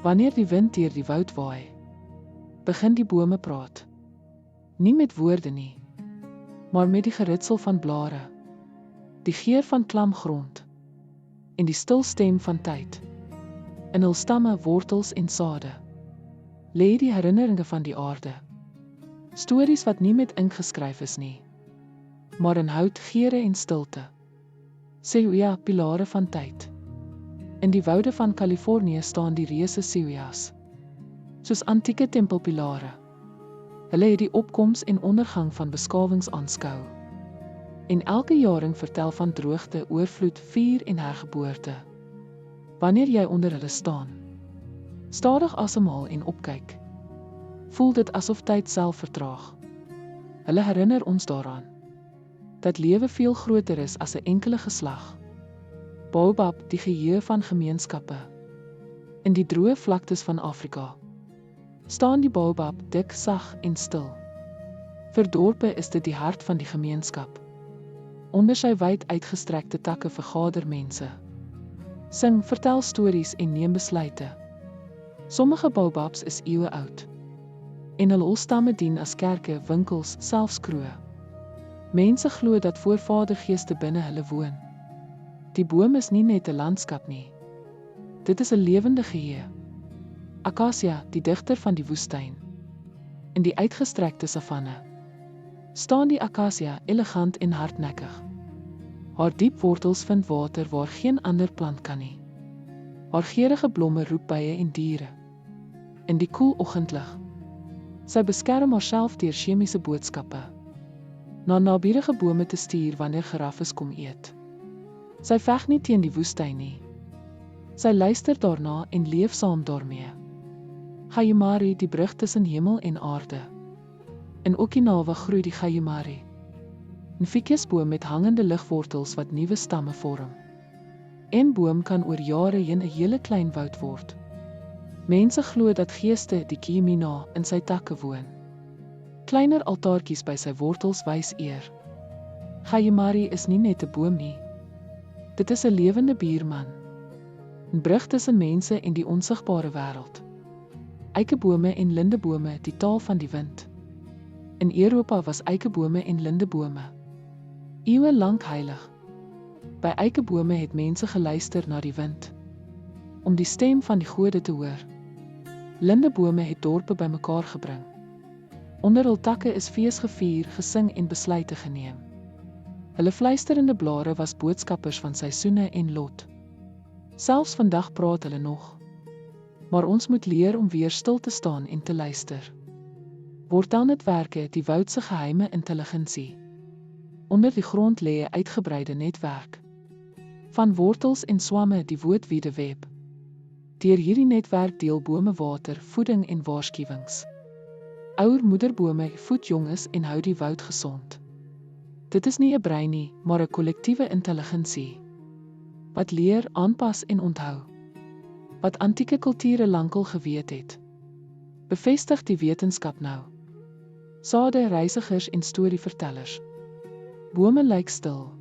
Wanneer die wind deur die woud waai, begin die bome praat. Nie met woorde nie, maar met die geritsel van blare, die geur van klam grond en die stil stem van tyd. In hul stamme, wortels en sade lê die herinneringe van die aarde. Stories wat nie met ink geskryf is nie, maar in hout, geure en stilte. Sequoia, pilare van tyd. In die woude van Kalifornië staan die reuse sequoias, soos antieke tempelpilare. Hulle het die opkoms en ondergang van beskawings aanskou. En elke jaring vertel van droogte, oorvloed, vuur en hergeboorte. Wanneer jy onder hulle staan, stadig asemhaal en opkyk, voel dit asof tyd self vertraag. Hulle herinner ons daaraan dat lewe veel groter is as 'n enkele geslag. Baobab, die geheue van gemeenskappe. In die droë vlaktes van Afrika staan die baobab dik, sag en stil. Vir dorpe is dit die hart van die gemeenskap. Onder sy wyd uitgestrekte takke vergader mense. Sing, vertel stories en neem besluite. Sommige baobabs is eeue oud en hul stamme dien as kerke, winkels, selfs kroë. Mense glo dat voorvadergeeste binne hulle woon. Die boom is nie net 'n landskap nie. Dit is 'n lewende geheue. Akasia, die digter van die woestyn. In die uitgestrekte savanne staan die akasia elegant en hardnekkig. Haar diep wortels vind water waar geen ander plant kan nie. Haar geurende blomme roep bye en diere. In die koel oggendlig. Sy beskerm haarself deur chemiese boodskappe. Na naburige bome te stuur wanneer giraffes kom eet. Sy veg nie teen die woestyn nie. Sy luister daarna en leef saam daarmee. Gayumari, die brug tussen hemel en aarde. In Okinawa groei die gayumari, 'n ficusboom met hangende ligwortels wat nuwe stamme vorm. Een boom kan oor jare heen 'n hele klein woud word. Mense glo dat geeste, die Kimina, in sy takke woon. Kleiner altaartjies by sy wortels wys eer. Gayumari is nie net 'n boom nie. Dit is 'n lewende buurman. 'n brug tussen mense en die onsigbare wêreld. Eikebome en lindebome, die taal van die wind. In Europa was eikebome en lindebome eeue lank heilig. By eikebome het mense geluister na die wind, om die stem van die gode te hoor. Lindebome het dorpe bymekaar gebring. Onder hul takke is fees gevier, gesing en besluite geneem. Hulle fluisterende blare was boodskappers van seisoene en lot. Selfs vandag praat hulle nog. Maar ons moet leer om weer stil te staan en te luister. Wortelnetwerke, die woudse geheime intelligensie. Onder die grond lê 'n uitgebreide netwerk van wortels en swamme, die woordwiede web. Deur hierdie netwerk deel bome water, voeding en waarskuwings. Ouer moederbome voed jonges en hou die woud gesond. Dit is nie 'n brein nie, maar 'n kollektiewe intelligensie wat leer, aanpas en onthou. Wat antieke kulture lankal geweet het, bevestig die wetenskap nou. Sade, reisigers en storievertellers. Bome lyk stil,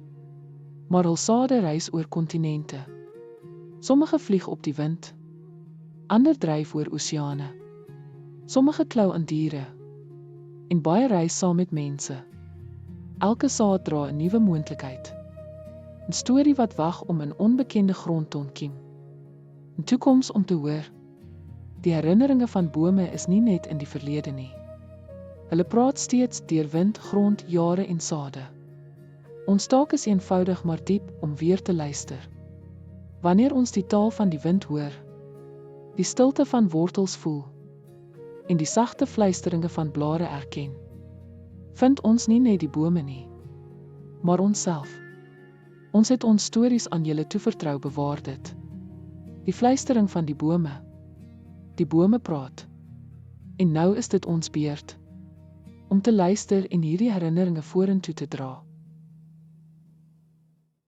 maar hul sade reis oor kontinente. Sommige vlieg op die wind, ander dryf oor oseane. Sommige klou aan diere, en baie reis saam met mense. Elke saad dra 'n nuwe moontlikheid. 'n storie wat wag om in onbekende grond te ontkiem. 'n toekoms om te hoor. Die herinneringe van bome is nie net in die verlede nie. Hulle praat steeds deur wind, grond, jare en sade. Ons taak is eenvoudig maar diep om weer te luister. Wanneer ons die taal van die wind hoor, die stilte van wortels voel, en die sagte fluisteringe van blare erken, vind ons nie net die bome nie, maar onsself. Ons het ons stories aan julle toevertrou, bewaar dit. Die fluistering van die bome praat. En nou is dit ons beurt om te luister en hierdie herinneringe vorentoe te dra.